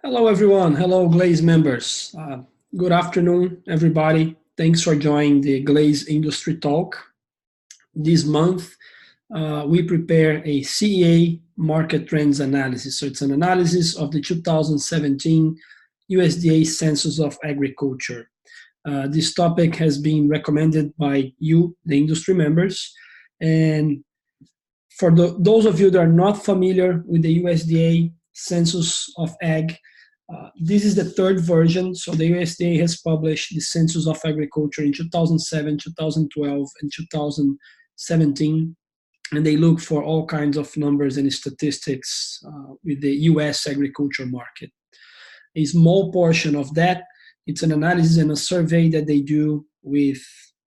Hello, everyone. Hello, GLASE members. Good afternoon, everybody. Thanks for joining the GLASE Industry Talk. This month, we prepare a CEA market trends analysis. So it's an analysis of the 2017 USDA Census of Agriculture. This topic has been recommended by you, the industry members. And for those of you that are not familiar with the USDA Census of Ag, this is the third version. So the USDA has published the Census of Agriculture in 2007, 2012, and 2017. And they look for all kinds of numbers and statistics with the US agriculture market. A small portion of that, it's an analysis and a survey that they do with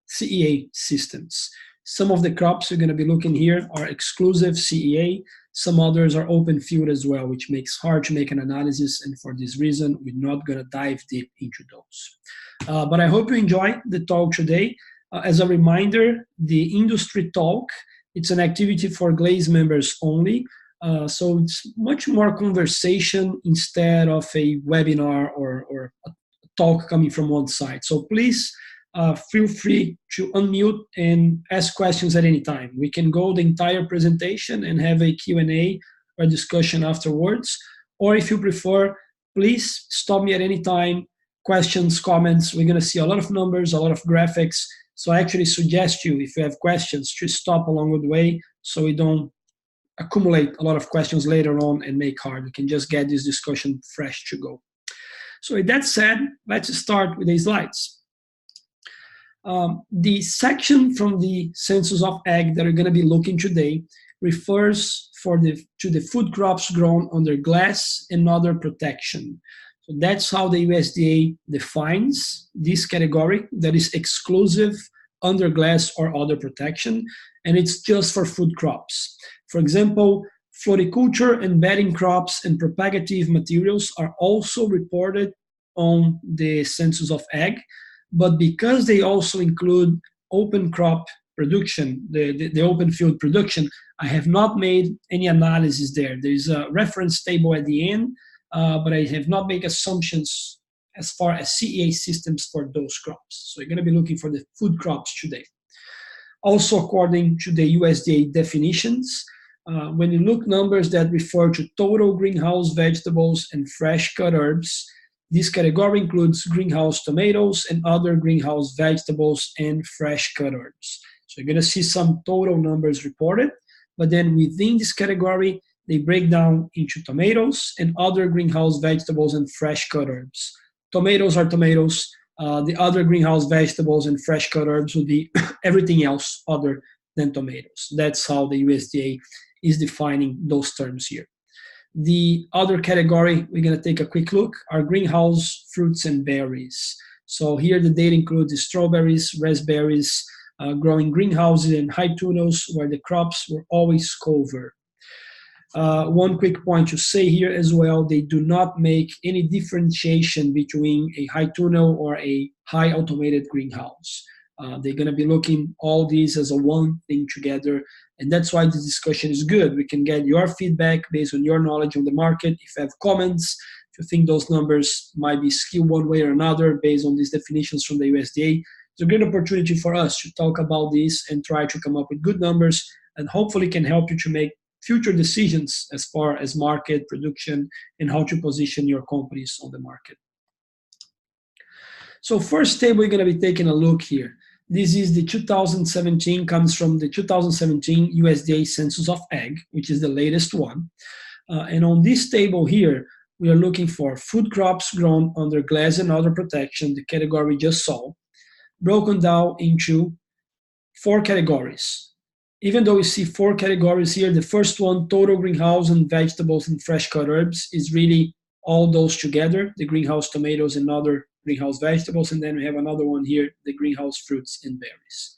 CEA systems. Some of the crops we're going to be looking here are exclusive CEA. Some others are open field as well, which makes hard to make an analysis. And for this reason, we're not going to dive deep into those. But I hope you enjoy the talk today. As a reminder, the industry talk, it's an activity for GLASE members only. So it's much more conversation instead of a webinar or a talk coming from one side. So please feel free to unmute and ask questions at any time. We can go the entire presentation and have a Q&A or discussion afterwards. Or if you prefer, please stop me at any time. Questions, comments, we're going to see a lot of numbers, a lot of graphics. So I actually suggest you, if you have questions, to stop along the way so we don't accumulate a lot of questions later on and make hard. We can just get this discussion fresh to go. So with that said, let's start with the slides. The section from the Census of Ag that we're going to be looking today refers to the food crops grown under GLASE and other protection. So that's how the USDA defines this category that is exclusive under GLASE or other protection, and it's just for food crops. For example, floriculture and bedding crops and propagative materials are also reported on the Census of Ag, but because they also include open crop production, the open field production, I have not made any analysis there. There's a reference table at the end, but I have not made assumptions as far as CEA systems for those crops. So you're going to be looking for the food crops today. Also, according to the USDA definitions, when you look numbers that refer to total greenhouse vegetables and fresh cut herbs, this category includes greenhouse tomatoes and other greenhouse vegetables and fresh cut herbs. So you're going to see some total numbers reported, but then within this category, they break down into tomatoes and other greenhouse vegetables and fresh cut herbs. Tomatoes are tomatoes. The other greenhouse vegetables and fresh cut herbs would be everything else other than tomatoes. That's how the USDA is defining those terms here. The other category we're going to take a quick look are greenhouse fruits and berries. So here the data includes the strawberries, raspberries, growing greenhouses and high tunnels where the crops were always covered. One quick point to say here as well, they do not make any differentiation between a high tunnel or a high automated greenhouse. They're going to be looking all these as a one thing together, and that's why the discussion is good. We can get your feedback based on your knowledge on the market. If you have comments, if you think those numbers might be skewed one way or another based on these definitions from the USDA, it's a great opportunity for us to talk about this and try to come up with good numbers, and hopefully can help you to make future decisions as far as market, production, and how to position your companies on the market. So first table we're going to be taking a look here. This is the 2017, comes from the 2017 USDA Census of Ag, which is the latest one. And on this table here, we are looking for food crops grown under GLASE and other protection, the category we just saw, broken down into 4 categories. Even though we see 4 categories here, the first one, total greenhouse and vegetables and fresh cut herbs, is really all those together, the greenhouse tomatoes and other greenhouse vegetables, and then we have another one here, the greenhouse fruits and berries.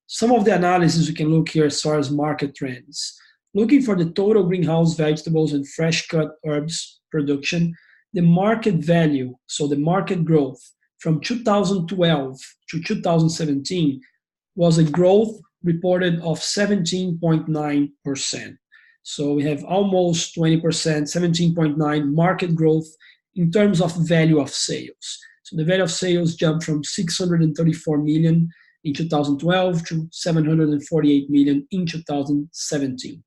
Some of the analysis we can look here as far as market trends. Looking for the total greenhouse vegetables and fresh cut herbs production, the market value, so the market growth from 2012 to 2017 was a growth reported of 17.9%. So we have almost 20%, 17.9 market growth in terms of value of sales. So the value of sales jumped from 634 million in 2012 to 748 million in 2017.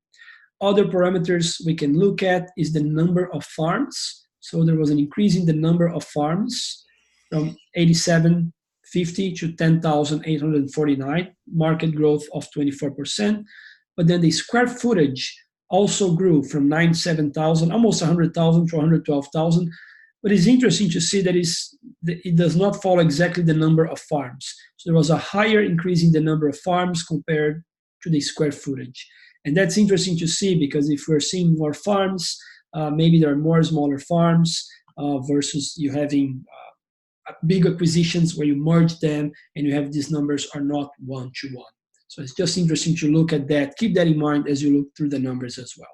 Other parameters we can look at is the number of farms. So there was an increase in the number of farms from 8,750 to 10,849, market growth of 24%. But then the square footage also grew from 97,000, almost 100,000 to 112,000. But it's interesting to see that it does not follow exactly the number of farms. So there was a higher increase in the number of farms compared to the square footage. And that's interesting to see, because if we're seeing more farms, maybe there are more smaller farms versus you having big acquisitions where you merge them and you have these numbers are not one-to-one. So it's just interesting to look at that. Keep that in mind as you look through the numbers as well.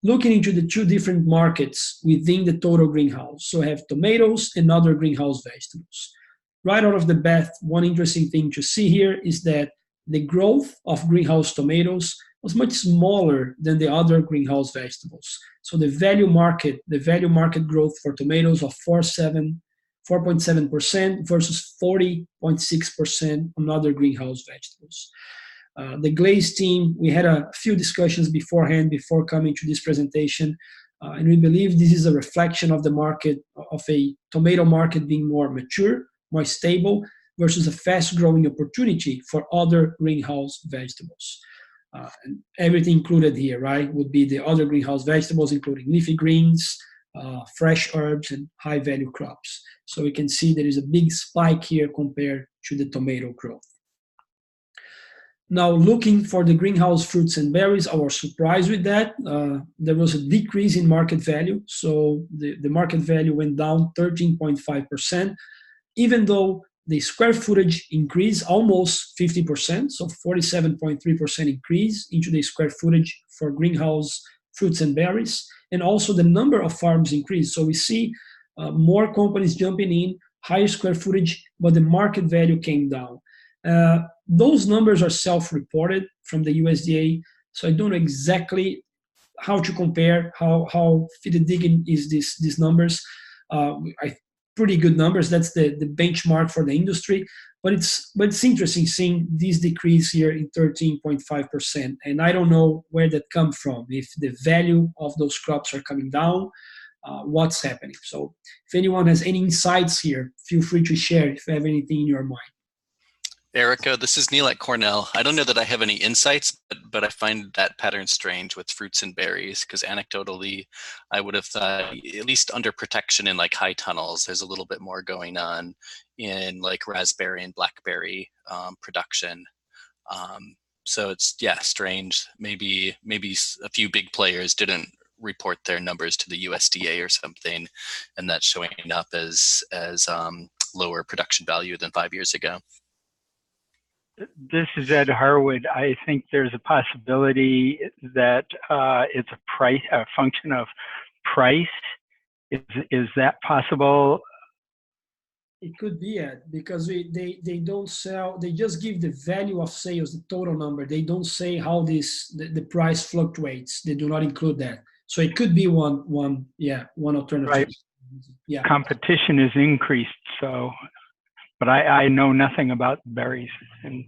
Looking into the two different markets within the total greenhouse. So I have tomatoes and other greenhouse vegetables. Right out of the bat, one interesting thing to see here is that the growth of greenhouse tomatoes was much smaller than the other greenhouse vegetables. So the value market growth for tomatoes of 4.7% versus 40.6% on other greenhouse vegetables. The GLASE team, we had a few discussions beforehand before coming to this presentation, and we believe this is a reflection of the market, of a tomato market being more mature, more stable, versus a fast-growing opportunity for other greenhouse vegetables. And everything included here, right, would be the other greenhouse vegetables, including leafy greens, fresh herbs, and high-value crops. So we can see there is a big spike here compared to the tomato growth. Now, looking for the greenhouse fruits and berries, I was surprised with that. There was a decrease in market value. So the market value went down 13.5%, even though the square footage increased almost 50%, so 47.3% increase into the square footage for greenhouse fruits and berries. And also the number of farms increased. So we see more companies jumping in, higher square footage, but the market value came down. Those numbers are self-reported from the USDA, so I don't know exactly how to compare, how digging is these numbers. Pretty good numbers. That's the benchmark for the industry. But it's interesting seeing this decrease here in 13.5%. And I don't know where that comes from. If the value of those crops are coming down, what's happening? So if anyone has any insights here, feel free to share if you have anything in your mind. Erico, this is Neil at Cornell. I don't know that I have any insights, but I find that pattern strange with fruits and berries, because anecdotally, I would have thought, at least under protection in like high tunnels, there's a little bit more going on in like raspberry and blackberry production. So it's, yeah, strange. Maybe a few big players didn't report their numbers to the USDA or something, and that's showing up as lower production value than 5 years ago. This is Ed Harwood. I think there's a possibility that it's a function of price. Is that possible? It could be, Ed, because they don't sell. They just give the value of sales, the total number. They don't say how the price fluctuates. They do not include that. So it could be one alternative. Right. Yeah. Competition is increased, so. But I know nothing about berries. And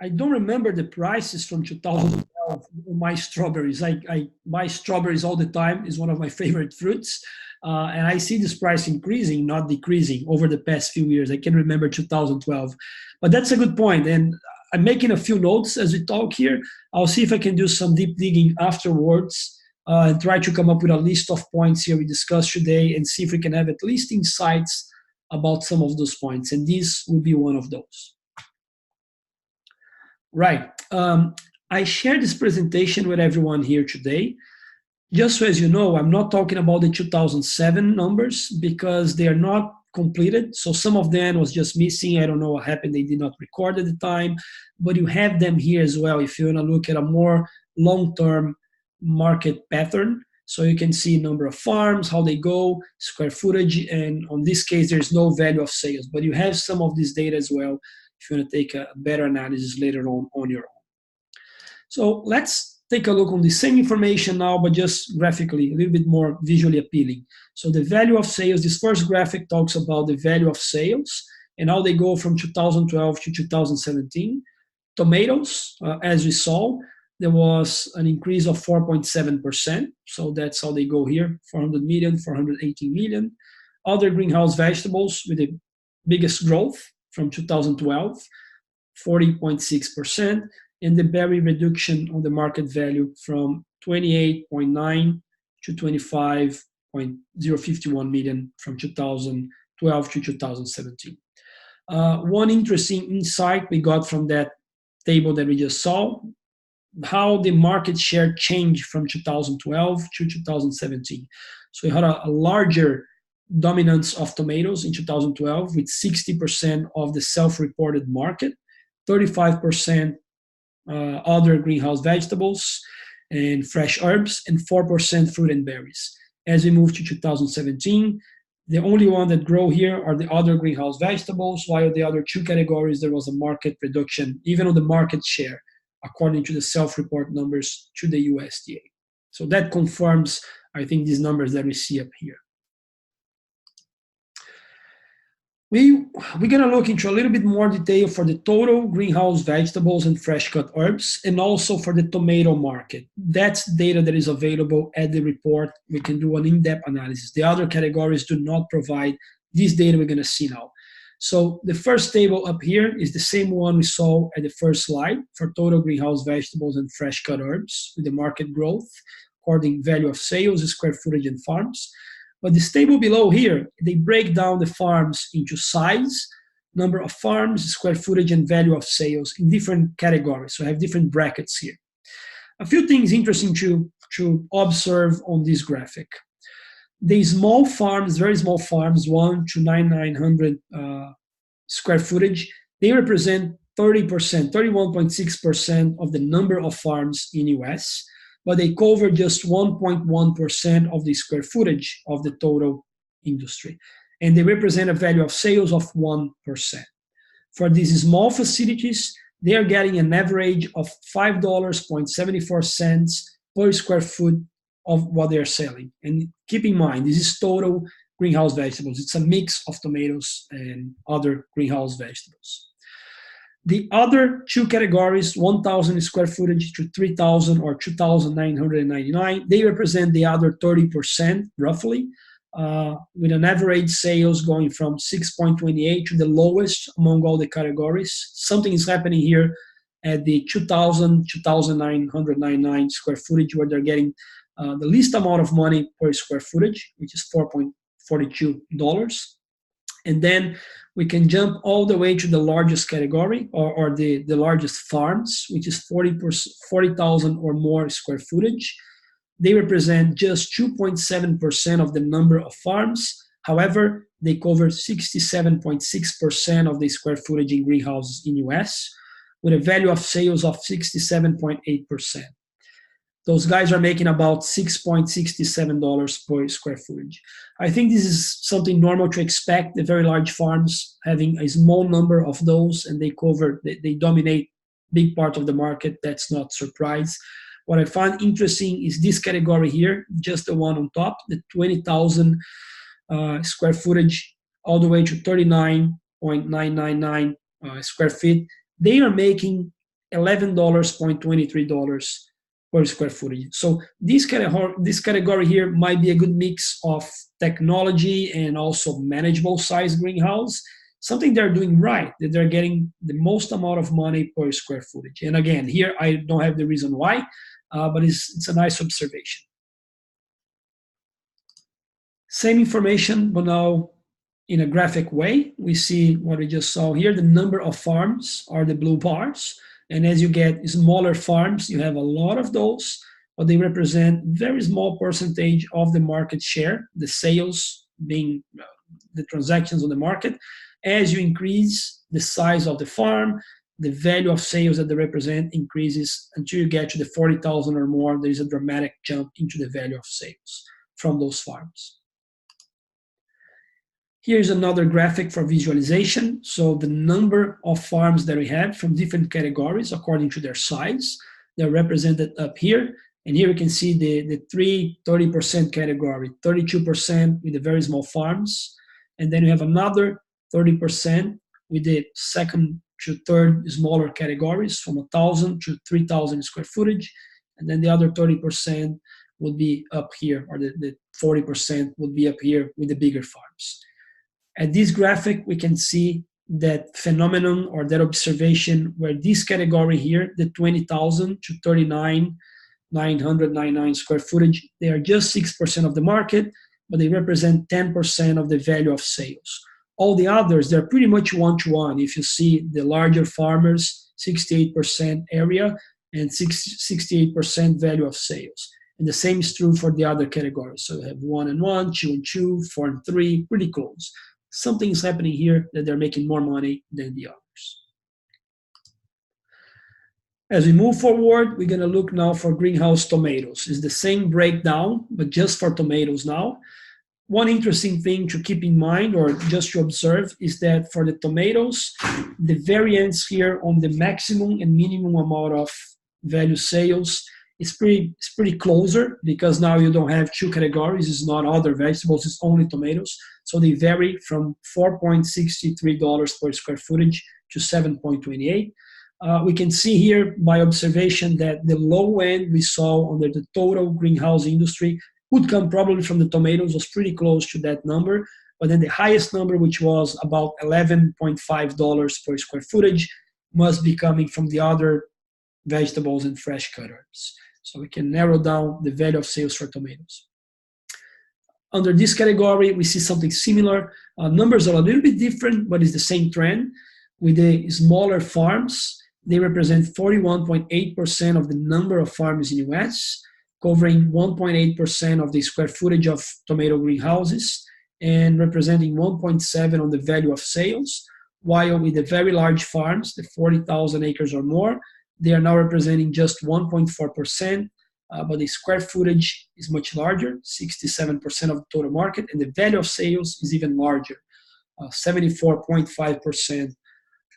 I don't remember the prices from 2012 on my strawberries. I buy strawberries all the time. It's one of my favorite fruits. And I see this price increasing, not decreasing over the past few years. I can remember 2012. But that's a good point. And I'm making a few notes as we talk here. I'll see if I can do some deep digging afterwards and try to come up with a list of points here we discussed today and see if we can have at least insights about some of those points, and this will be one of those. Right. I shared this presentation with everyone here today. Just so as you know, I'm not talking about the 2007 numbers because they are not completed. So some of them was just missing. I don't know what happened. They did not record at the time, but you have them here as well if you want to look at a more long-term market pattern. So you can see number of farms, how they go, square footage, and on this case, there's no value of sales. But you have some of this data as well if you want to take a better analysis later on your own. So let's take a look on the same information now, but just graphically, a little bit more visually appealing. So the value of sales, this first graphic talks about the value of sales and how they go from 2012 to 2017. Tomatoes, as we saw, there was an increase of 4.7%. So that's how they go here, 400 million, 418 million. Other greenhouse vegetables with the biggest growth from 2012, 40.6%. And the berry reduction on the market value from 28.9 to 25.051 million from 2012 to 2017. One interesting insight we got from that table that we just saw, how the market share changed from 2012 to 2017. So we had a larger dominance of tomatoes in 2012 with 60% of the self-reported market, 35% other greenhouse vegetables and fresh herbs, and 4% fruit and berries. As we move to 2017, the only one that grow here are the other greenhouse vegetables, while the other two categories, there was a market reduction, even on the market share, according to the self-report numbers to the USDA. So that confirms, I think, these numbers that we see up here. We're going to look into a little bit more detail for the total greenhouse vegetables and fresh cut herbs, and also for the tomato market. That's data that is available at the report. We can do an in-depth analysis. The other categories do not provide this data we're going to see now. So the first table up here is the same one we saw at the first slide for total greenhouse vegetables and fresh cut herbs with the market growth, according value of sales, square footage, and farms. But this table below here, they break down the farms into size, number of farms, square footage, and value of sales in different categories. So I have different brackets here. A few things interesting to observe on this graphic. The small farms, very small farms, 1 to 900 square footage, they represent 30%, 31.6% of the number of farms in US. But they cover just 1.1% of the square footage of the total industry. And they represent a value of sales of 1%. For these small facilities, they are getting an average of $5.74 per square foot of what they're selling. And keep in mind, this is total greenhouse vegetables. It's a mix of tomatoes and other greenhouse vegetables. The other two categories, 1,000 square footage to 3,000 or 2,999, they represent the other 30% roughly, with an average sales going from 6.28 to the lowest among all the categories. Something is happening here at the 2,000, 2,999 square footage where they're getting the least amount of money per square footage, which is $4.42. And then we can jump all the way to the largest category or the largest farms, which is 40,000 or more square footage. They represent just 2.7% of the number of farms. However, they cover 67.6% of the square footage in greenhouses in US, with a value of sales of 67.8%. Those guys are making about $6.67 per square footage. I think this is something normal to expect. The very large farms having a small number of those, and they dominate big part of the market. That's not a surprise. What I find interesting is this category here, just the one on top, the 20,000 square footage, all the way to 39.999 square feet. They are making $11.23 per square footage. So this category here might be a good mix of technology and also manageable size greenhouse, something they're doing right, that they're getting the most amount of money per square footage. And again, here I don't have the reason why, but it's a nice observation. Same information, but now in a graphic way. We see what we just saw here. The number of farms are the blue bars. And as you get smaller farms, you have a lot of those, but they represent very small percentage of the market share, the sales being the transactions on the market. As you increase the size of the farm, the value of sales that they represent increases until you get to the 40,000 or more. There is a dramatic jump into the value of sales from those farms. Here's another graphic for visualization. So the number of farms that we have from different categories according to their size. They're represented up here. And here you can see the 30% category, 32% with the very small farms. And then you have another 30% with the second to third smaller categories from 1,000 to 3,000 square footage. And then the other 30% would be up here, or the 40% would be up here with the bigger farms. At this graphic, we can see that phenomenon or that observation where this category here, the 20,000 to 39,999 square footage, they are just 6% of the market, but they represent 10% of the value of sales. All the others, they're pretty much one-to-one. If you see the larger farmers, 68% area and 68% value of sales. And the same is true for the other categories. So you have 1 and 1, 2 and 2, 4 and 3, pretty close. Something is happening here that they're making more money than the others. As we move forward, we're going to look now for greenhouse tomatoes. It's the same breakdown, but just for tomatoes now. One interesting thing to keep in mind, or just to observe, is that for the tomatoes, the variance here on the maximum and minimum amount of value sales is pretty closer, because now you don't have two categories. It's not other vegetables, it's only tomatoes. So they vary from $4.63 per square footage to $7.28. We can see here by observation that the low end we saw under the total greenhouse industry would come probably from the tomatoes, was pretty close to that number. But then the highest number, which was about $11.5 per square footage, must be coming from the other vegetables and fresh cut herbs. So we can narrow down the value of sales for tomatoes. Under this category, we see something similar. Numbers are a little bit different, but it's the same trend. With the smaller farms, they represent 41.8% of the number of farms in the US, covering 1.8% of the square footage of tomato greenhouses, and representing 1.7% on the value of sales, while with the very large farms, the 40,000 acres or more, they are now representing just 1.4%, but the square footage is much larger, 67% of the total market, and the value of sales is even larger, 74.5%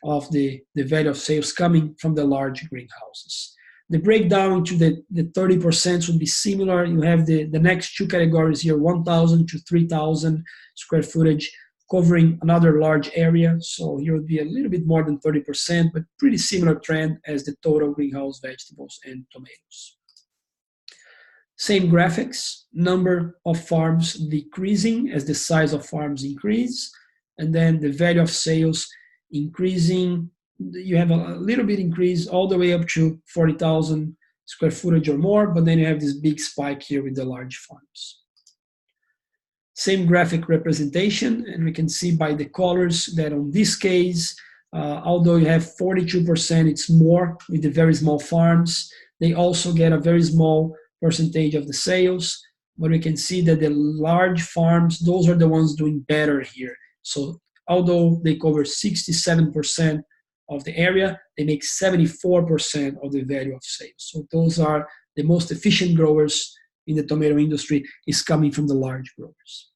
of the value of sales coming from the large greenhouses. The breakdown into the 30% would be similar. You have the next two categories here, 1,000 to 3,000 square footage, covering another large area. So here would be a little bit more than 30%, but pretty similar trend as the total greenhouse vegetables and tomatoes. Same graphics, number of farms decreasing as the size of farms increase, and then the value of sales increasing. You have a little bit increase all the way up to 40,000 square footage or more, but then you have this big spike here with the large farms. Same graphic representation, and we can see by the colors that on this case, although you have 42%, it's more with the very small farms. They also get a very small percentage of the sales, but we can see that the large farms, those are the ones doing better here. So although they cover 67% of the area, they make 74% of the value of sales. So those are the most efficient growers in the tomato industry, is coming from the large growers.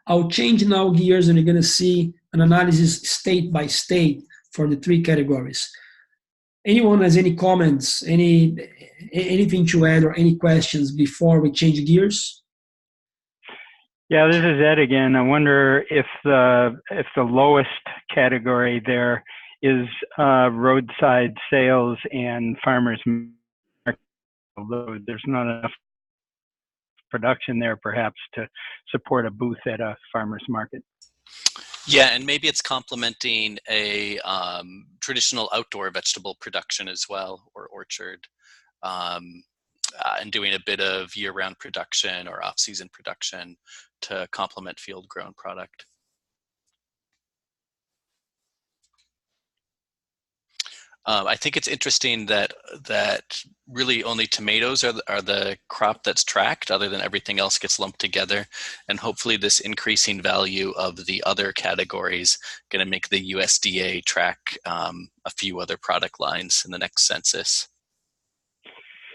I'll change now gears, and you're going to see an analysis state by state for the three categories. Anyone has any comments, anything to add, or any questions before we change gears? Yeah, this is Ed again. I wonder if the lowest category there is roadside sales and farmers market, although there's not enough production there perhaps to support a booth at a farmer's market. Yeah, and maybe it's complementing a traditional outdoor vegetable production as well, or orchard, and doing a bit of year-round production or off-season production to complement field-grown product. I think it's interesting that really only tomatoes are the crop that's tracked, other than everything else gets lumped together. And hopefully this increasing value of the other categories going to make the USDA track a few other product lines in the next census.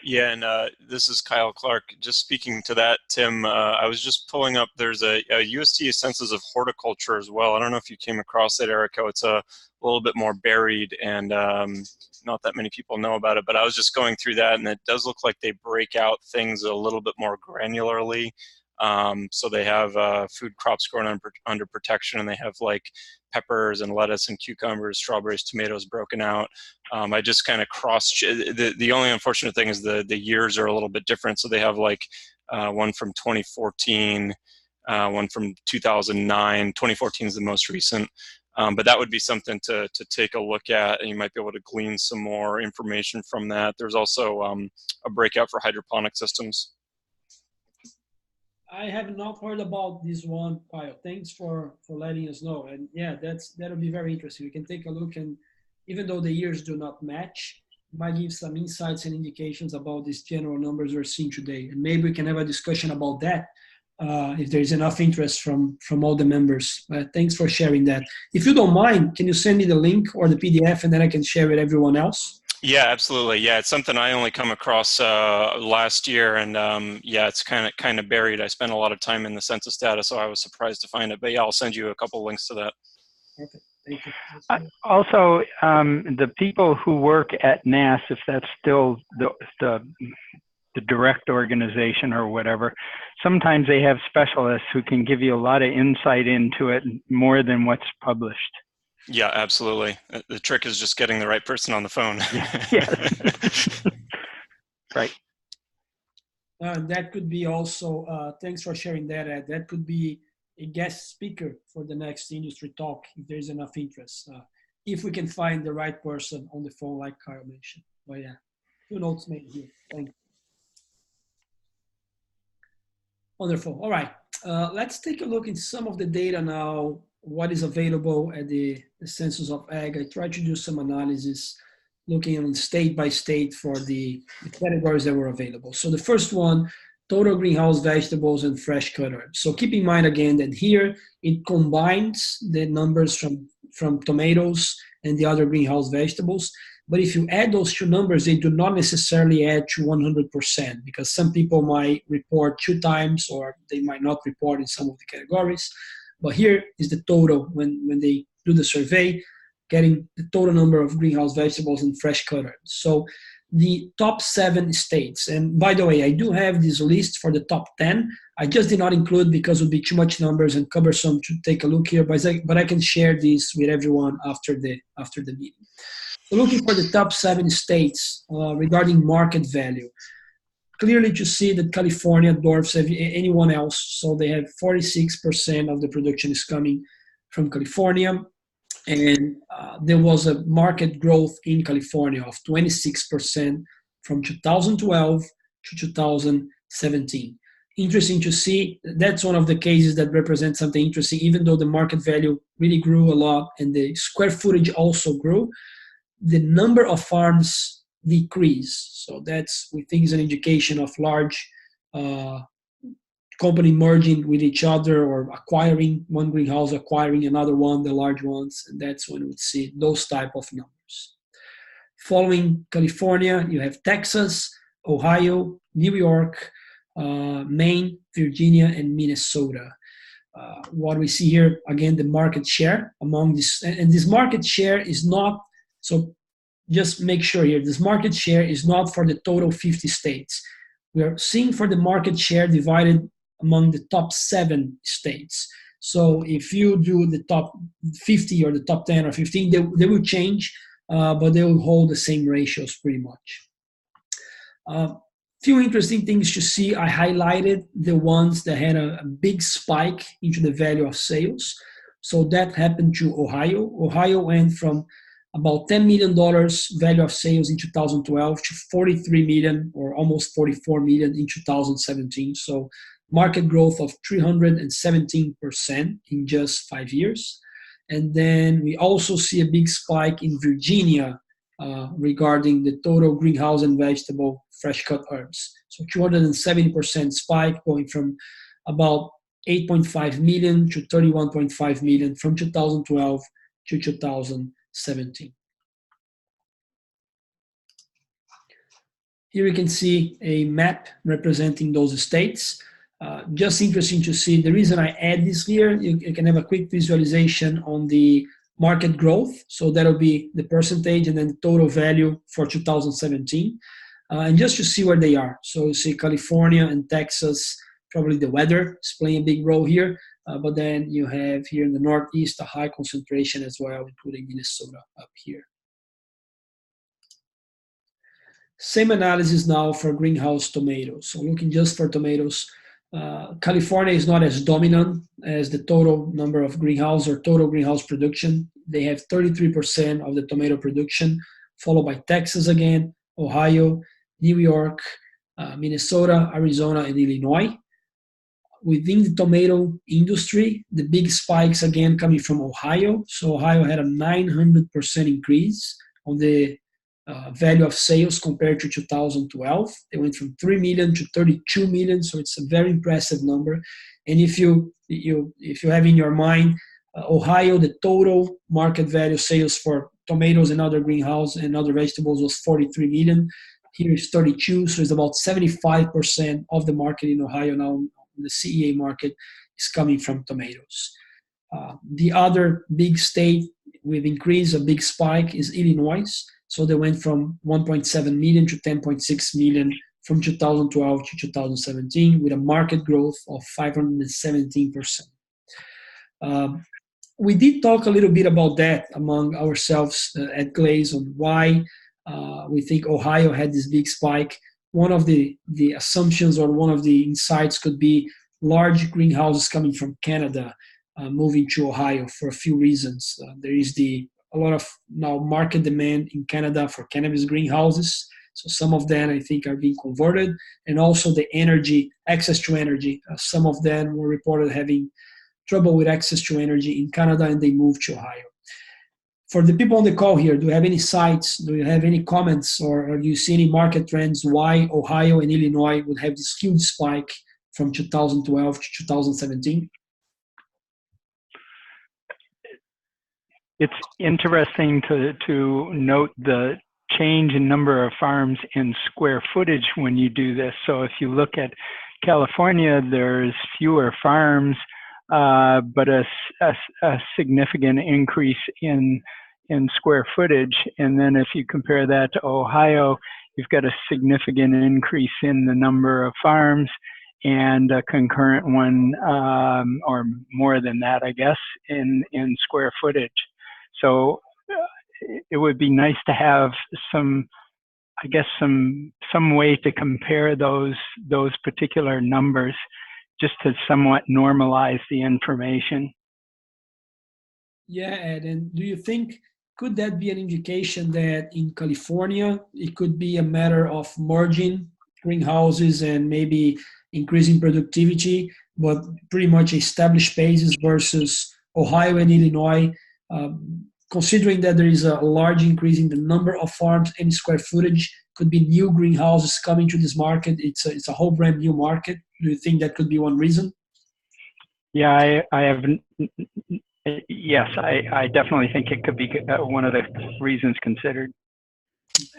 Yeah, and this is Kyle Clark. Just speaking to that, Tim, I was just pulling up, there's a USDA Census of Horticulture as well. I don't know if you came across it, Erico. It's a little bit more buried and not that many people know about it, but I was just going through that, and it does look like they break out things a little bit more granularly. So they have food crops grown under protection, and they have like peppers and lettuce and cucumbers, strawberries, tomatoes broken out. I just kind of the only unfortunate thing is the years are a little bit different. So they have like one from 2014, one from 2009. 2014 is the most recent. But that would be something to take a look at, and you might be able to glean some more information from that. There's also a breakout for hydroponic systems. I have not heard about this one, Kyle. Thanks for letting us know. And yeah, that'll be very interesting. We can take a look, and even though the years do not match, it might give some insights and indications about these general numbers we're seeing today. And maybe we can have a discussion about that if there's enough interest from all the members. Thanks for sharing that. If you don't mind, can you send me the link or the PDF, and then I can share with everyone else? Yeah, absolutely. Yeah, it's something I only come across last year, and yeah, it's kind of buried. I spent a lot of time in the census data, so I was surprised to find it. But yeah, I'll send you a couple links to that. Okay, thank you. Also, the people who work at NASS, if that's still the direct organization or whatever, sometimes they have specialists who can give you a lot of insight into it more than what's published. Yeah, absolutely. The trick is just getting the right person on the phone. Yes. Right. That could be also, thanks for sharing that, Ed. That could be a guest speaker for the next industry talk if there's enough interest. If we can find the right person on the phone, like Kyle mentioned. But yeah, 2 notes made here. Thank you. Wonderful. All right. Let's take a look at some of the data now. What is available at the Census of Ag. I tried to do some analysis looking on state by state for the categories that were available. So the first one, total greenhouse vegetables and fresh cut herbs. So keep in mind again that here it combines the numbers from tomatoes and the other greenhouse vegetables. But if you add those 2 numbers, they do not necessarily add to 100% because some people might report 2 times or they might not report in some of the categories. But here is the total when they do the survey, getting the total number of greenhouse vegetables and fresh cut herbs. So the top 7 states, and by the way, I do have this list for the top 10. I just did not include because it would be too much numbers and cumbersome to take a look here, but I can share this with everyone after the meeting. So looking for the top 7 states regarding market value. Clearly to see that California dwarfs anyone else. So they have 46% of the production is coming from California. And there was a market growth in California of 26% from 2012 to 2017. Interesting to see. That's one of the cases that represents something interesting, even though the market value really grew a lot and the square footage also grew, the number of farms decrease. So that's, we think, is an indication of large company merging with each other or acquiring one greenhouse, acquiring another one, the large ones. And that's when we see those type of numbers. Following California, you have Texas, Ohio, New York, Maine, Virginia, and Minnesota. What we see here, again, the market share among this, and this market share is not, so just make sure here, this market share is not for the total 50 states. We are seeing for the market share divided among the top 7 states. So if you do the top 50 or the top 10 or 15, they will change, but they will hold the same ratios pretty much. Few interesting things to see. I highlighted the ones that had a big spike into the value of sales. So that happened to Ohio. Ohio went from about $10 million value of sales in 2012 to 43 million or almost 44 million in 2017. So market growth of 317% in just 5 years. And then we also see a big spike in Virginia regarding the total greenhouse and vegetable fresh cut herbs. So 270% spike, going from about 8.5 million to 31.5 million from 2012 to 2017. Here you can see a map representing those states. Just interesting to see. The reason I add this here, you can have a quick visualization on the market growth. So that'll be the percentage and then the total value for 2017. And just to see where they are. So you see California and Texas, probably the weather is playing a big role here. But then you have here in the Northeast a high concentration as well, including Minnesota up here. Same analysis now for greenhouse tomatoes. So looking just for tomatoes, California is not as dominant as the total number of greenhouse or total greenhouse production. They have 33% of the tomato production, followed by Texas again, Ohio, New York, Minnesota, Arizona, and Illinois. Within the tomato industry, the big spikes again coming from Ohio. So Ohio had a 900% increase on the value of sales compared to 2012. They went from 3 million to 32 million, so it's a very impressive number. And if you have in your mind, Ohio, the total market value sales for tomatoes and other greenhouse and other vegetables was 43 million. Here is 32, so it's about 75% of the market in Ohio now. The CEA market is coming from tomatoes. The other big state with increase, a big spike, is Illinois. So they went from 1.7 million to 10.6 million from 2012 to 2017 with a market growth of 517%. We did talk a little bit about that among ourselves at GLASE on why we think Ohio had this big spike. One of the assumptions or one of the insights could be large greenhouses coming from Canada moving to Ohio for a few reasons. There is a lot of now market demand in Canada for cannabis greenhouses. So some of them I think are being converted, and also the energy, access to energy. Some of them were reported having trouble with access to energy in Canada and they moved to Ohio. For the people on the call here, do you have any sites, do you have any comments, or do you see any market trends why Ohio and Illinois would have this huge spike from 2012 to 2017? It's interesting to note the change in number of farms in square footage when you do this. So if you look at California, there's fewer farms, but a significant increase in square footage. And then if you compare that to Ohio, you've got a significant increase in the number of farms and a concurrent one, or more than that, I guess, in square footage. So it would be nice to have some way to compare those particular numbers, just to somewhat normalize the information. Yeah, Ed, and do you think, could that be an indication that in California, it could be a matter of merging greenhouses and maybe increasing productivity, but pretty much established bases versus Ohio and Illinois, considering that there is a large increase in the number of farms and square footage, could be new greenhouses coming to this market. It's a whole brand new market. Do you think that could be one reason? Yeah, yes, I definitely think it could be one of the reasons considered.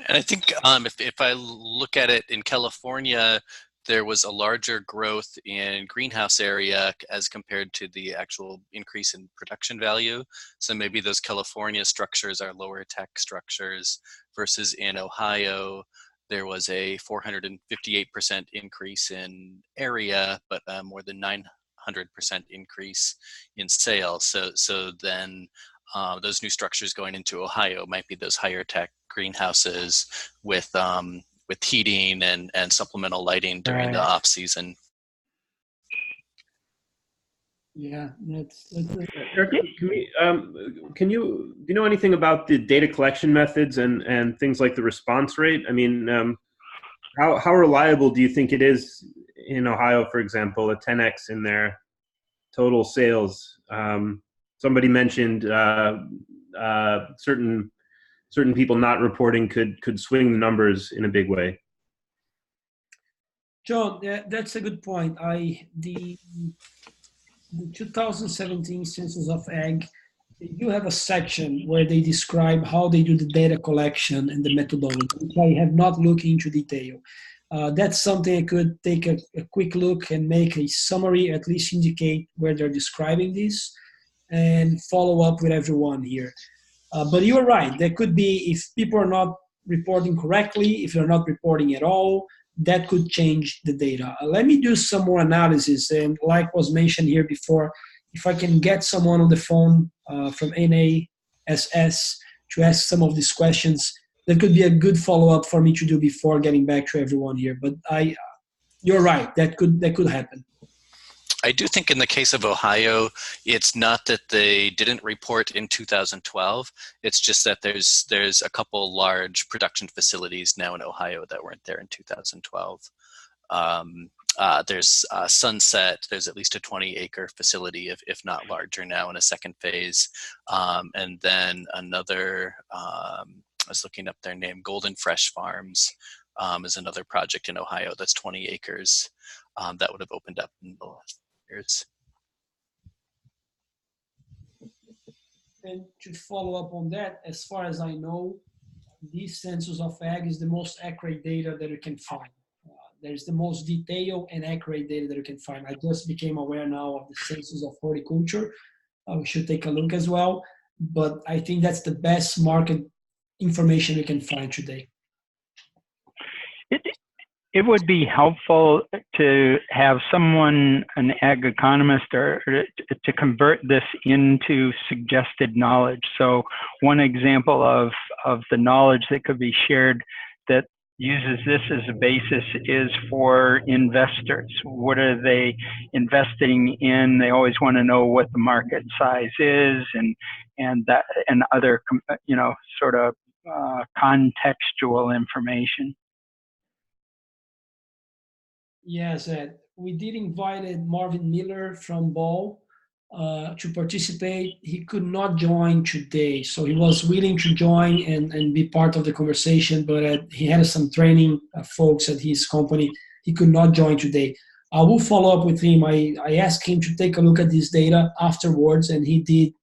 And I think if I look at it in California, there was a larger growth in greenhouse area as compared to the actual increase in production value. So maybe those California structures are lower tech structures versus in Ohio, there was a 458% increase in area, but more than 900% increase in sales. So then those new structures going into Ohio might be those higher tech greenhouses with heating and supplemental lighting during the off season. Yeah, that's Erico, do you know anything about the data collection methods and things like the response rate? I mean, how reliable do you think it is in Ohio, for example, a 10x in their total sales? Somebody mentioned certain people not reporting could swing the numbers in a big way. John, that's a good point. The 2017 Census of Ag They do have a section where they describe how they do the data collection and the methodology, which I have not looked into detail. That's something I could take a quick look and make a summary, at least indicate where they're describing this, and follow up with everyone here. But you're right, there could be, if people are not reporting correctly, if they're not reporting at all, that could change the data. Let me do some more analysis, and like was mentioned here before, if I can get someone on the phone from NASS to ask some of these questions, that could be a good follow-up for me to do before getting back to everyone here. But you're right, that could happen. I do think in the case of Ohio, it's not that they didn't report in 2012. It's just that there's a couple large production facilities now in Ohio that weren't there in 2012. There's Sunset. There's at least a 20-acre facility, if not larger now, in a second phase. And then another, I was looking up their name, Golden Fresh Farms is another project in Ohio that's 20 acres that would have opened up in the last years. And to follow up on that, as far as I know, this Census of Ag is the most accurate data that you can find. There's the most detailed and accurate data that you can find. I just became aware now of the Census of Horticulture. We should take a look as well. But I think that's the best market information we can find today. It would be helpful to have someone, an ag economist, or to convert this into suggested knowledge. So one example of the knowledge that could be shared that uses this as a basis is for investors. What are they investing in? They always want to know what the market size is and other, sort of contextual information. Yes, Ed. We did invite Marvin Miller from Ball to participate. He could not join today, so he was willing to join and be part of the conversation, but he had some training folks at his company. He could not join today. I will follow up with him. I asked him to take a look at this data afterwards, and he did.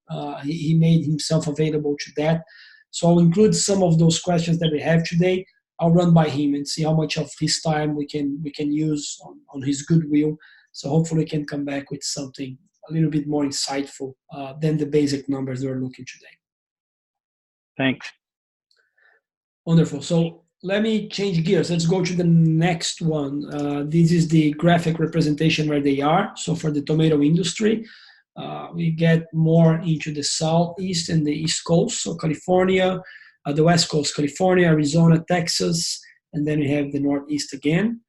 He made himself available to that. So I'll include some of those questions that we have today. I'll run by him and see how much of his time we can use on his goodwill. So hopefully we can come back with something a little bit more insightful than the basic numbers we're looking today. Thanks. Wonderful. So let me change gears. Let's go to the next one. This is the graphic representation where they are. So for the tomato industry, we get more into the southeast and the east coast. So California, the West Coast, California, Arizona, Texas, and then we have the Northeast again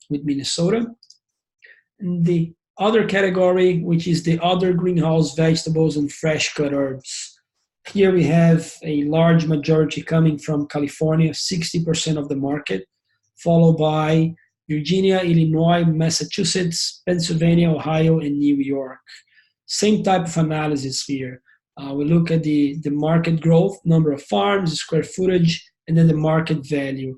with Minnesota. And the other category, which is the other greenhouse vegetables and fresh cut herbs. Here we have a large majority coming from California, 60% of the market, followed by Virginia, Illinois, Massachusetts, Pennsylvania, Ohio, and New York. Same type of analysis here. We look at the market growth, number of farms, square footage, and then the market value.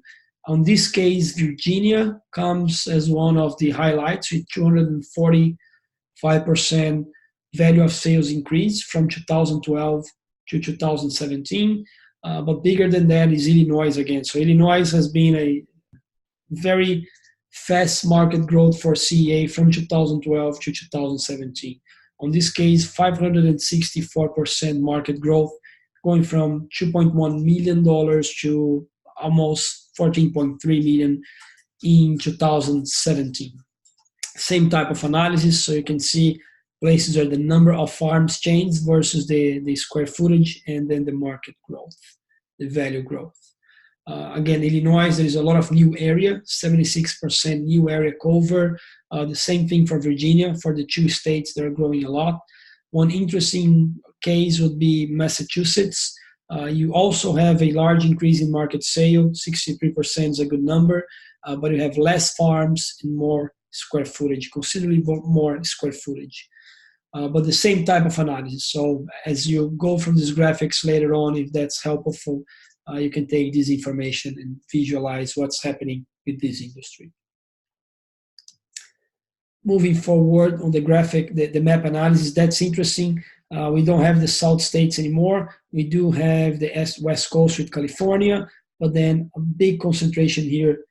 On this case, Virginia comes as one of the highlights with 245% value of sales increase from 2012 to 2017. But bigger than that is Illinois again. So Illinois has been a very fast market growth for CEA from 2012 to 2017. On this case, 564% market growth, going from $2.1 million to almost $14.3 million in 2017. Same type of analysis, so you can see places are the number of farms changed versus the square footage, and then the market growth, the value growth. Again, Illinois, there is a lot of new area, 76% new area cover. The same thing for Virginia, for the two states that are growing a lot. One interesting case would be Massachusetts. You also have a large increase in market sale, 63% is a good number, but you have less farms and more square footage, considerably more square footage. But the same type of analysis. So as you go from these graphics later on, if that's helpful, you can take this information and visualize what's happening with this industry. Moving forward on the graphic, the map analysis, that's interesting. We don't have the South states anymore. We do have the West Coast with California, but then a big concentration here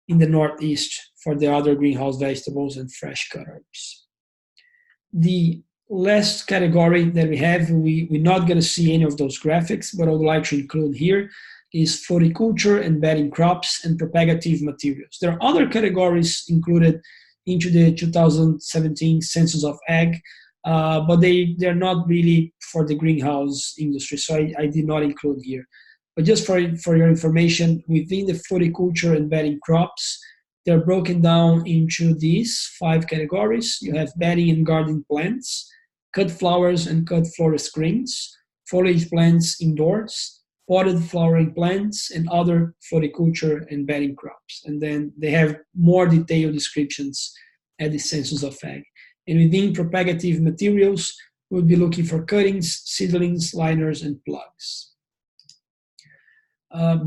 in the Northeast for the other greenhouse vegetables and fresh cut herbs. The last category that we have, we're not going to see any of those graphics, but I would like to include here is floriculture and bedding crops and propagative materials. There are other categories included into the 2017 Census of Ag, but they're not really for the greenhouse industry, so I did not include here. But just for your information, within the floriculture and bedding crops, they're broken down into these 5 categories. You have bedding and garden plants, cut flowers and cut florist screens, foliage plants indoors, potted flowering plants, and other floriculture and bedding crops. And then they have more detailed descriptions at the Census of Ag. And within propagative materials, we'll be looking for cuttings, seedlings, liners, and plugs.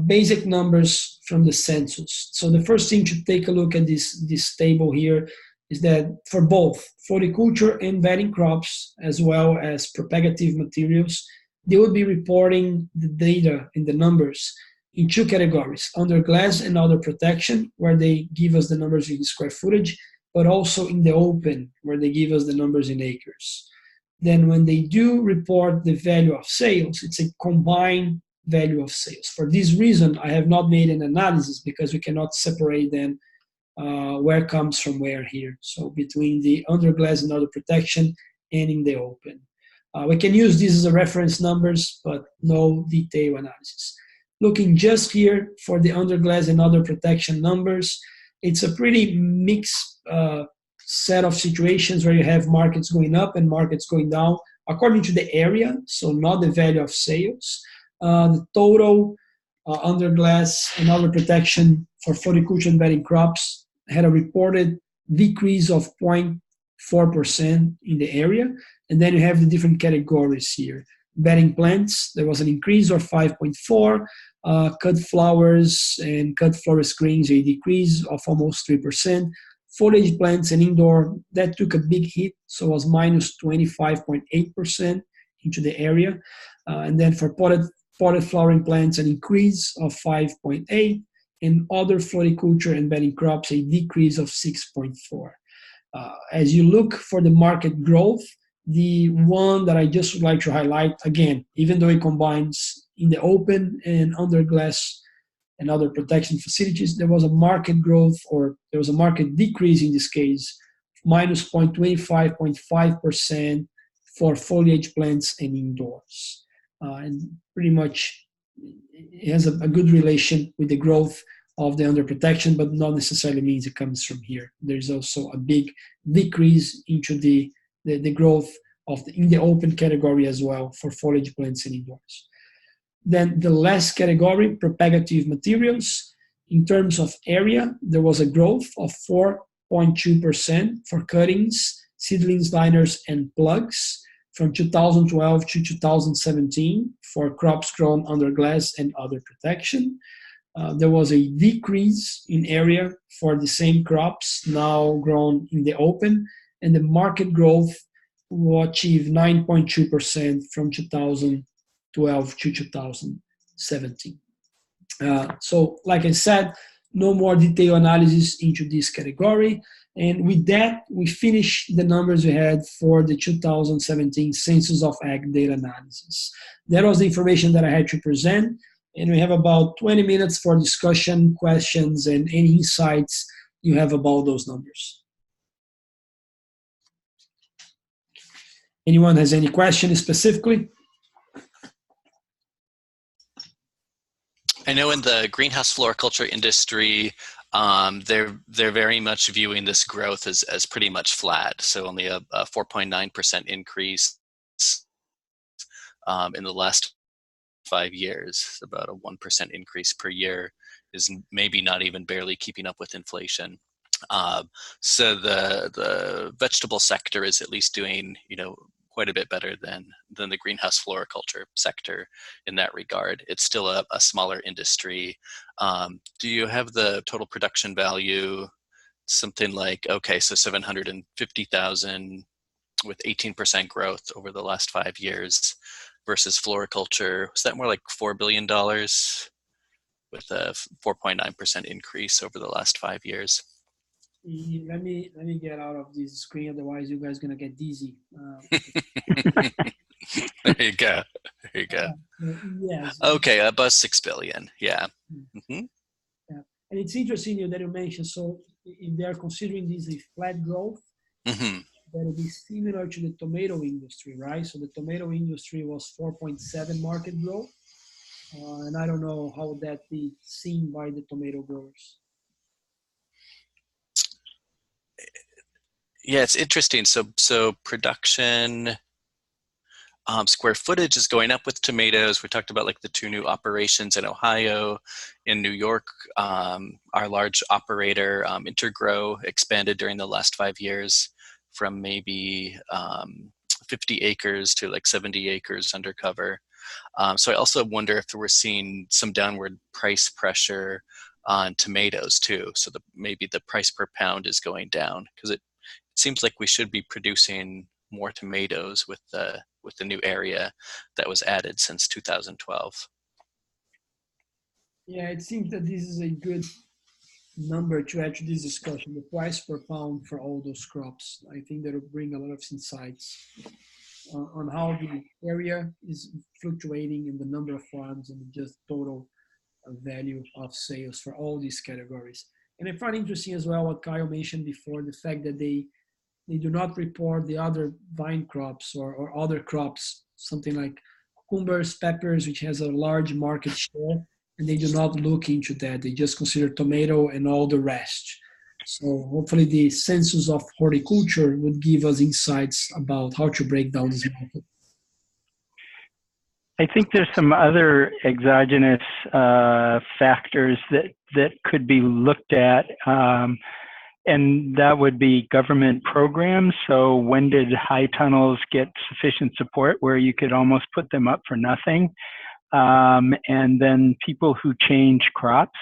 Basic numbers from the census. So the first thing to take a look at this table here is that for both floriculture and bedding crops, as well as propagative materials, they will be reporting the data and the numbers in 2 categories, under GLASE and other protection, where they give us the numbers in square footage, but also in the open, where they give us the numbers in acres. Then when they do report the value of sales, it's a combined value of sales. For this reason, I have not made an analysis because we cannot separate them where comes from where here. So between the under GLASE and other protection and in the open. We can use these as a reference numbers, but no detailed analysis. Looking just here for the under GLASE and other protection numbers, it's a pretty mixed set of situations where you have markets going up and markets going down according to the area, so not the value of sales. The total under GLASE and other protection for floriculture and bedding crops had a reported decrease of 0.4% in the area. And then you have the different categories here. Bedding plants, there was an increase of 5.4%. Cut flowers and cut florist screens, a decrease of almost 3%. Foliage plants and indoor, that took a big hit, so it was minus 25.8% into the area. And then for potted flowering plants, an increase of 5.8%, and other floriculture and bedding crops, a decrease of 6.4%. As you look for the market growth, the one that I just would like to highlight, again, even though it combines in the open and under GLASE and other protection facilities, there was a market growth, or there was a market decrease in this case, minus 25.5% for foliage plants and indoors. And pretty much it has a good relation with the growth of the under protection, but not necessarily means it comes from here. There's also a big decrease into the growth of in the open category as well for foliage plants and indoors. Then the last category, propagative materials. In terms of area, there was a growth of 4.2% for cuttings, seedlings, liners, and plugs from 2012 to 2017 for crops grown under GLASE and other protection. There was a decrease in area for the same crops now grown in the open, and the market growth will achieve 9.2% from 2012 to 2017. So like I said, no more detailed analysis into this category. And with that, we finish the numbers we had for the 2017 Census of Ag data analysis. That was the information that I had to present. And we have about 20 minutes for discussion, questions, and any insights you have about those numbers. Anyone has any questions specifically? I know in the greenhouse floriculture industry, they're very much viewing this growth as pretty much flat. So only a 4.9% increase in the last 5 years. About a 1% increase per year is maybe not even barely keeping up with inflation. So the vegetable sector is at least doing, quite a bit better than the greenhouse floriculture sector in that regard. It's still a smaller industry. Do you have the total production value? Something like, okay, so 750,000 with 18% growth over the last 5 years, versus floriculture, was that more like $4 billion with a 4.9% increase over the last 5 years? Let me get out of this screen, otherwise you guys gonna get dizzy. There you go. There you go. Yes. Okay, above 6 billion. Yeah. Yeah. And it's interesting that you mentioned, so if they're considering this a flat growth, that will be similar to the tomato industry, right? So the tomato industry was 4.7 market growth. And I don't know how would that be seen by the tomato growers. Yeah, it's interesting. So production, square footage is going up with tomatoes. We talked about like the 2 new operations in Ohio. In New York, our large operator, Intergrow, expanded during the last 5 years from maybe 50 acres to like 70 acres under cover. So I also wonder if we're seeing some downward price pressure on tomatoes too. So maybe the price per pound is going down, because it seems like we should be producing more tomatoes with the new area that was added since 2012. Yeah, it seems that this is a good number to add to this discussion, the price per pound for all those crops. I think that will bring a lot of insights on how the area is fluctuating in the number of farms and just total value of sales for all these categories. And I find interesting as well what Kyle mentioned before, the fact that they do not report the other vine crops or other crops, something like cucumbers, peppers, which has a large market share, and they do not look into that. They just consider tomato and all the rest. So hopefully the Census of Horticulture would give us insights about how to break down this market. I think there's some other exogenous factors that could be looked at, and that would be government programs. So when did high tunnels get sufficient support where you could almost put them up for nothing? And then people who change crops.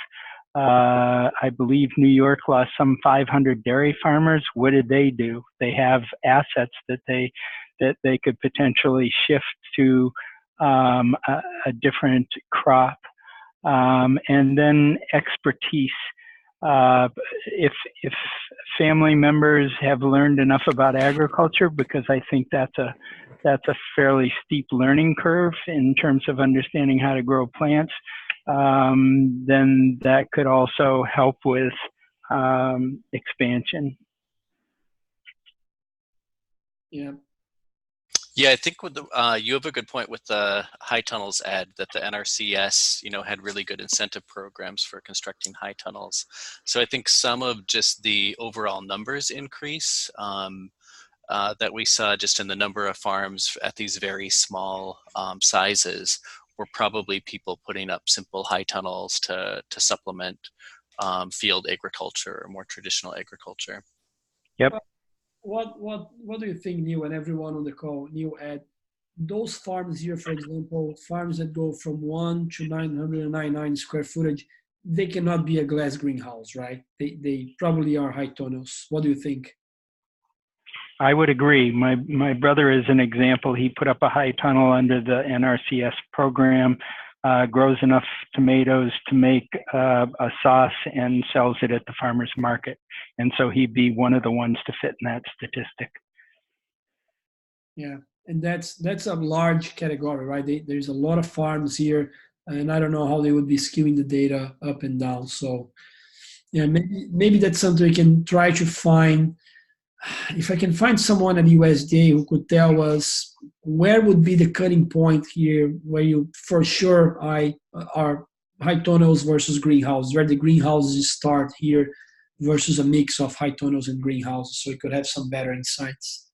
I believe New York lost some 500 dairy farmers. What did they do? They have assets that they could potentially shift to a different crop. And then expertise. If family members have learned enough about agriculture, because I think that's a fairly steep learning curve in terms of understanding how to grow plants, then that could also help with expansion. Yeah. Yeah, I think with you have a good point with the high tunnels ad, that the NRCS, had really good incentive programs for constructing high tunnels. So I think some of just the overall numbers increase that we saw just in the number of farms at these very small sizes were probably people putting up simple high tunnels to supplement field agriculture or more traditional agriculture. Yep. What do you think, Neil, and everyone on the call, Neil, Ed, those farms here, for example, farms that go from 1 to 999 square footage, they cannot be a glass greenhouse, right? They probably are high tunnels. What do you think? I would agree. My brother is an example. He put up a high tunnel under the NRCS program, grows enough tomatoes to make a sauce and sells it at the farmer's market. And so he'd be one of the ones to fit in that statistic. Yeah, and that's a large category, right? There's a lot of farms here, and I don't know how they would be skewing the data up and down. So yeah, maybe that's something we can try to find. If I can find someone at USDA who could tell us where would be the cutting point here, where you for sure are high tunnels versus greenhouses, where the greenhouses start here versus a mix of high tunnels and greenhouses, so we could have some better insights.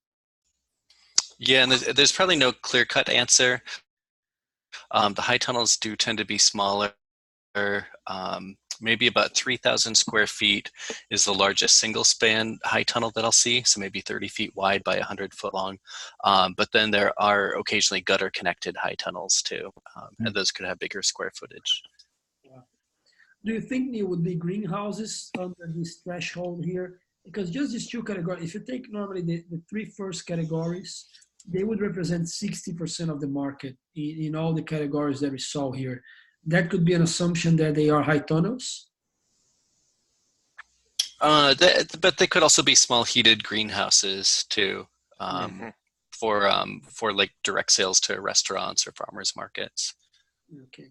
Yeah, and there's probably no clear-cut answer. The high tunnels do tend to be smaller. Maybe about 3,000 square feet is the largest single span high tunnel that I'll see. So maybe 30 feet wide by 100 foot long. But then there are occasionally gutter connected high tunnels too. And those could have bigger square footage. Do you think there would be greenhouses under this threshold here? because just these two categories, if you take normally the three first categories, they would represent 60% of the market in all the categories that we saw here. That could be an assumption that they are high tunnels. But they could also be small heated greenhouses too, for like direct sales to restaurants or farmers markets. Okay.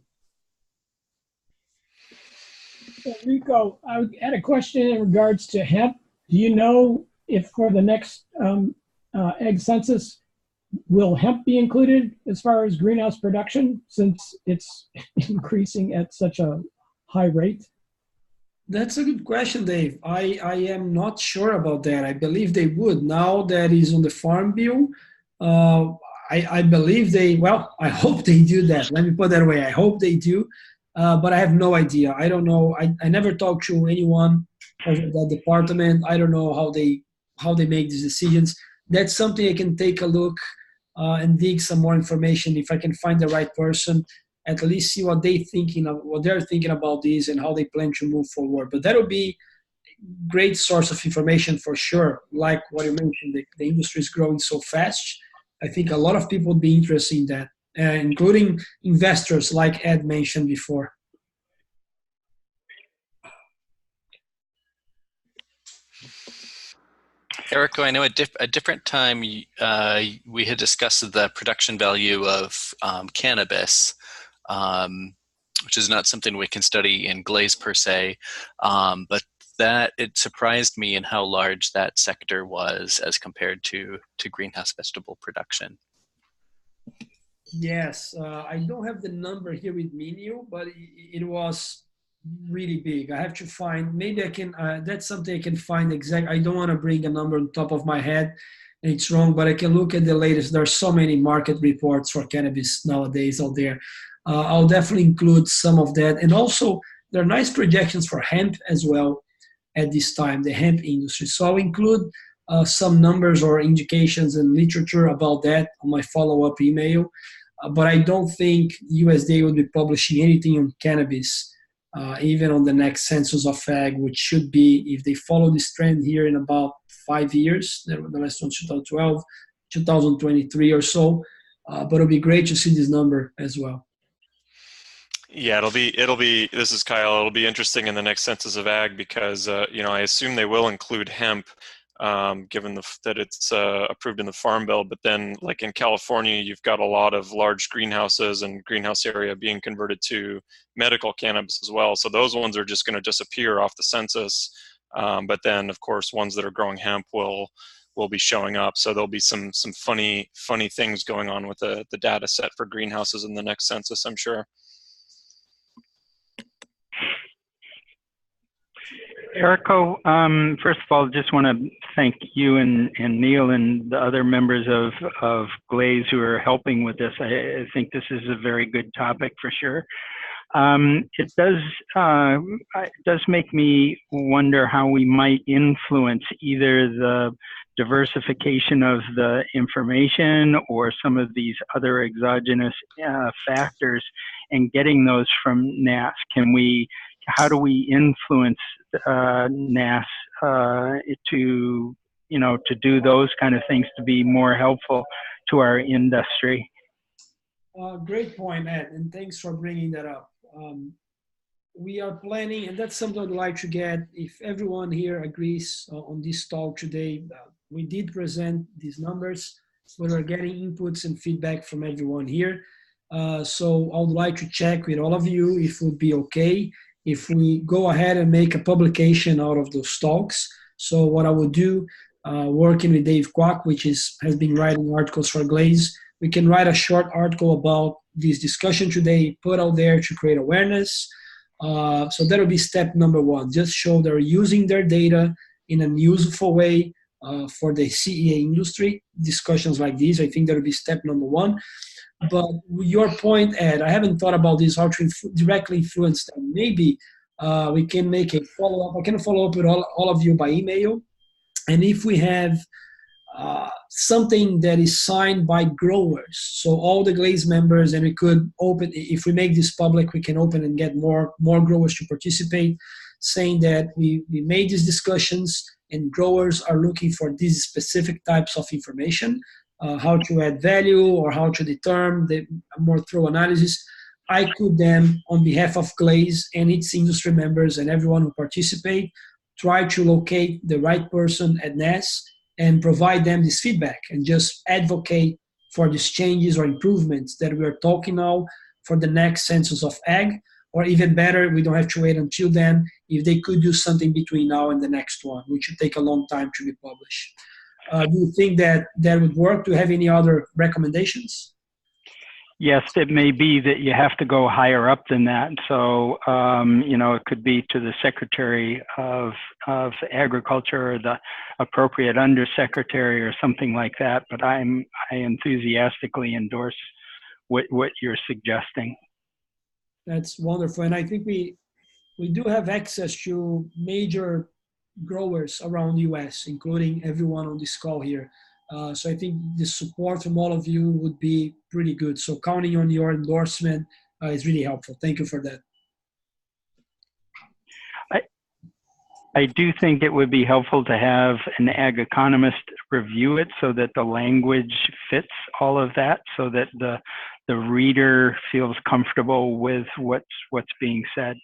So Rico, I had a question in regards to hemp. Do you know if for the next egg census, will hemp be included as far as greenhouse production, since it's increasing at such a high rate? That's a good question, Dave. I am not sure about that. I believe they would. Now that is on the Farm Bill, I believe they, well, I hope they do that. Let me put that away. I hope they do, but I have no idea. I don't know. I never talked to anyone of that department. I don't know how they make these decisions. That's something I can take a look and dig some more information if I can find the right person. At least see what they're thinking about this and how they plan to move forward. But that'll be a great source of information for sure. Like what you mentioned, the industry is growing so fast. I think a lot of people would be interested in that, including investors, like Ed mentioned before. Erico, I know at a different time we had discussed the production value of cannabis, which is not something we can study in GLASE per se, but that it surprised me in how large that sector was as compared to greenhouse vegetable production. Yes, I don't have the number here with me, Neil, but it was really big. I have to find, maybe I can, that's something I can find exact. I don't want to bring a number on top of my head and it's wrong, but I can look at the latest. There are so many market reports for cannabis nowadays out there. I'll definitely include some of that. And also there are nice projections for hemp as well at this time, the hemp industry. So I'll include some numbers or indications and literature about that on my follow-up email. But I don't think USDA will be publishing anything on cannabis, even on the next Census of Ag, which should be, if they follow this trend here in about 5 years, the last one 2012, 2023 or so. But it'll be great to see this number as well. Yeah, it'll be, this is Kyle, it'll be interesting in the next Census of Ag because, I assume they will include hemp, given that it's approved in the Farm Bill. But then, like in California, you've got a lot of large greenhouses and greenhouse area being converted to medical cannabis as well. So those ones are just going to disappear off the census. But then, of course, ones that are growing hemp will be showing up. So there'll be some funny things going on with the data set for greenhouses in the next census, I'm sure. Erico, first of all, just want to thank you and Neil and the other members of GLASE who are helping with this. I think this is a very good topic for sure. It does make me wonder how we might influence either the diversification of the information or some of these other exogenous factors and getting those from NASS. How do we influence NASS to do those kind of things to be more helpful to our industry? Great point, Ed, and thanks for bringing that up. We are planning, and that's something I'd like to get, if everyone here agrees on this talk today. We did present these numbers, but we're getting inputs and feedback from everyone here. So I would like to check with all of you if it would be okay if we go ahead and make a publication out of those talks. So what I would do, working with Dave Kwok, which has been writing articles for GLASE, we can write a short article about this discussion today, put out there to create awareness. So that'll be step number one. Just show they're using their data in a useful way for the CEA industry. Discussions like these, I think that'll be step number one. But your point, Ed, I haven't thought about this, how to directly influence them. Maybe we can make a follow-up. I can follow up with all of you by email. And if we have something that is signed by growers, so all the GLASE members, and we could open, if we make this public, we can open and get more growers to participate. saying that we made these discussions and growers are looking for these specific types of information, how to add value or how to determine the more thorough analysis. I could then, on behalf of GLASE and its industry members and everyone who participate, try to locate the right person at NAS and provide them this feedback and just advocate for these changes or improvements that we are talking now for the next Census of Ag, or even better, we don't have to wait until then, if they could do something between now and the next one, which should take a long time to be published. Do you think that would work? Do you have any other recommendations? Yes, it may be that you have to go higher up than that. So, you know, it could be to the Secretary of Agriculture or the appropriate undersecretary or something like that. But I enthusiastically endorse what you're suggesting. That's wonderful. And I think we do have access to major growers around the US, including everyone on this call here. So I think the support from all of you would be pretty good. So counting on your endorsement is really helpful. Thank you for that. I do think it would be helpful to have an ag economist review it so that the language fits all of that, so that the reader feels comfortable with what's being said.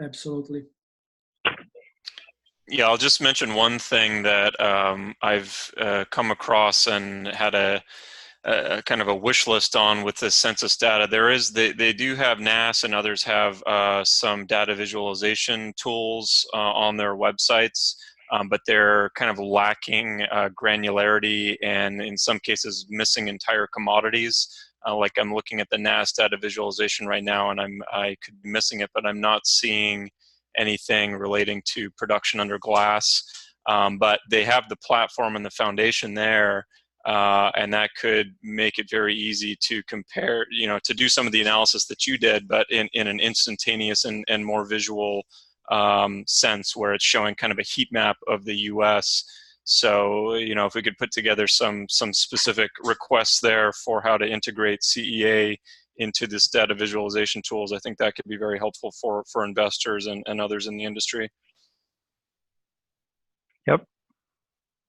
Absolutely. Yeah, I'll just mention one thing that I've come across and had a kind of a wish list on with the census data. They do have NAS and others have some data visualization tools on their websites, but they're kind of lacking granularity and in some cases missing entire commodities. Like I'm looking at the NAS data visualization right now and I could be missing it, but I'm not seeing anything relating to production under GLASE, but they have the platform and the foundation there, and that could make it very easy to compare, you know, to do some of the analysis that you did, but in an instantaneous and more visual sense, where it's showing kind of a heat map of the US. So, you know, if we could put together some specific requests there for how to integrate CEA into this data visualization tools, I think that could be very helpful for investors and others in the industry. Yep.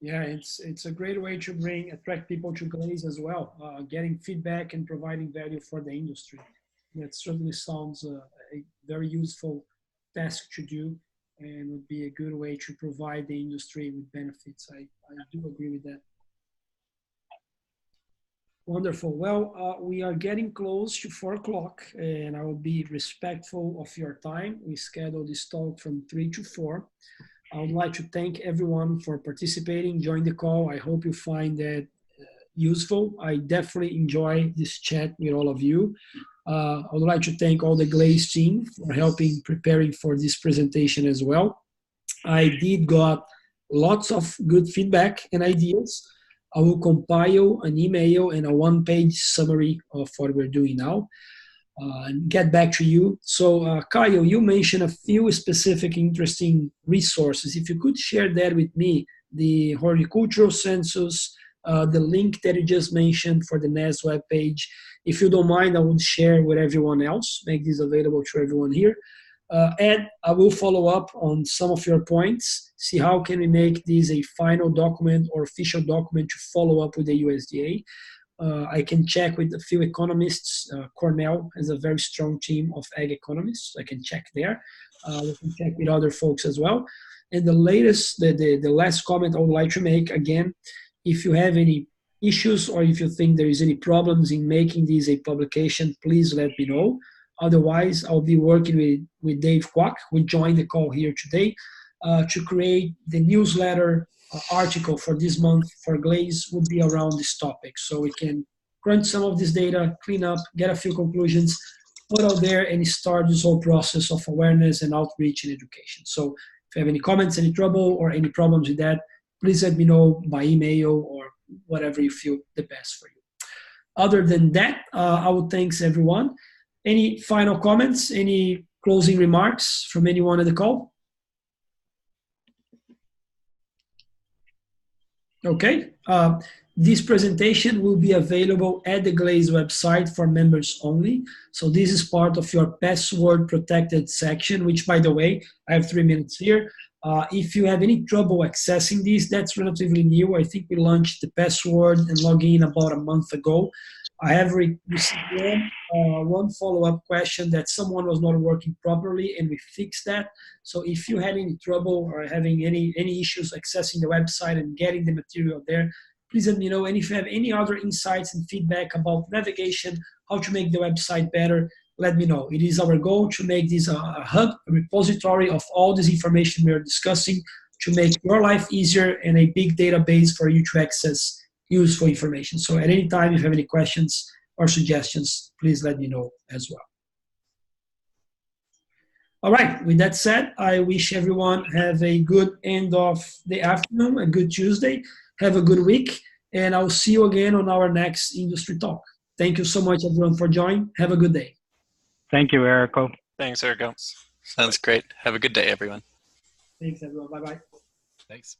Yeah, it's a great way to attract people to GLASE as well, getting feedback and providing value for the industry. That certainly sounds a very useful task to do and would be a good way to provide the industry with benefits. I do agree with that. Wonderful. Well, we are getting close to 4 o'clock and I will be respectful of your time. We scheduled this talk from 3 to 4. I would like to thank everyone for participating, join the call. I hope you find that useful. I definitely enjoy this chat with all of you. I would like to thank all the GLASE team for helping preparing for this presentation as well. I did got lots of good feedback and ideas. I will compile an email and a one-page summary of what we're doing now and get back to you. So Kyle, you mentioned a few specific interesting resources. If you could share that with me, the horticultural census, the link that you just mentioned for the NAS webpage. If you don't mind, I would share with everyone else, make this available to everyone here. Ed, I will follow up on some of your points, see how can we make this a final document or official document to follow up with the USDA. I can check with a few economists. Cornell has a very strong team of ag economists. I can check there. We can check with other folks as well. And the last comment I would like to make, again, if you have any issues or if you think there is any problems in making this a publication, please let me know. Otherwise, I'll be working with Dave Kwok, who joined the call here today, to create the newsletter article for this month for GLASE would be around this topic. So we can crunch some of this data, clean up, get a few conclusions, put out there and start this whole process of awareness and outreach and education. So if you have any comments, any trouble or any problems with that, please let me know by email or whatever you feel the best for you. Other than that, I would thank everyone. Any final comments, any closing remarks from anyone on the call? Okay, This presentation will be available at the GLASE website for members only. So this is part of your password protected section, which, by the way, I have 3 minutes here. If you have any trouble accessing this, that's relatively new. I think we launched the password and login about a month ago. I have received one follow-up question that someone was not working properly, and we fixed that. So if you had any trouble or having any issues accessing the website and getting the material there, please let me know. And if you have any other insights and feedback about navigation, how to make the website better, let me know. It is our goal to make this a hub, a repository of all this information we are discussing to make your life easier and a big database for you to access useful information. So at any time, if you have any questions or suggestions, please let me know as well. All right, with that said, I wish everyone have a good end of the afternoon, a good Tuesday, have a good week, and I'll see you again on our next industry talk. Thank you so much, everyone, for joining. Have a good day. Thank you, Erico. Thanks, Erico. Sounds great. Have a good day, everyone. Thanks, everyone. Bye-bye. Thanks.